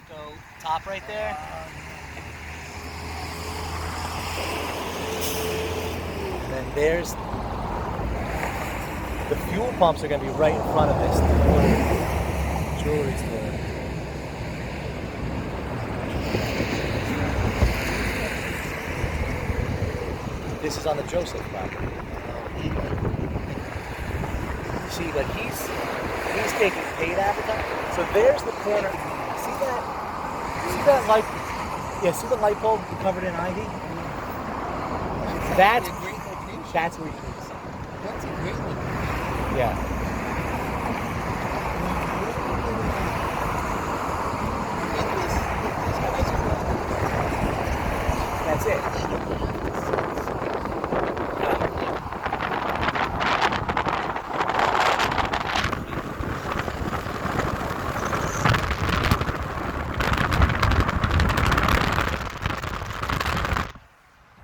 Greco top right there. And then there's the fuel pumps are going to be right in front of this jewelry store. This is on the Joseph property. See, like he's taking paid advertising. So there's the corner. See that? See that light? Yeah. See the light bulb covered in ivy? That's a great location. That's where you need to see. That's a great location. Yeah. That's it.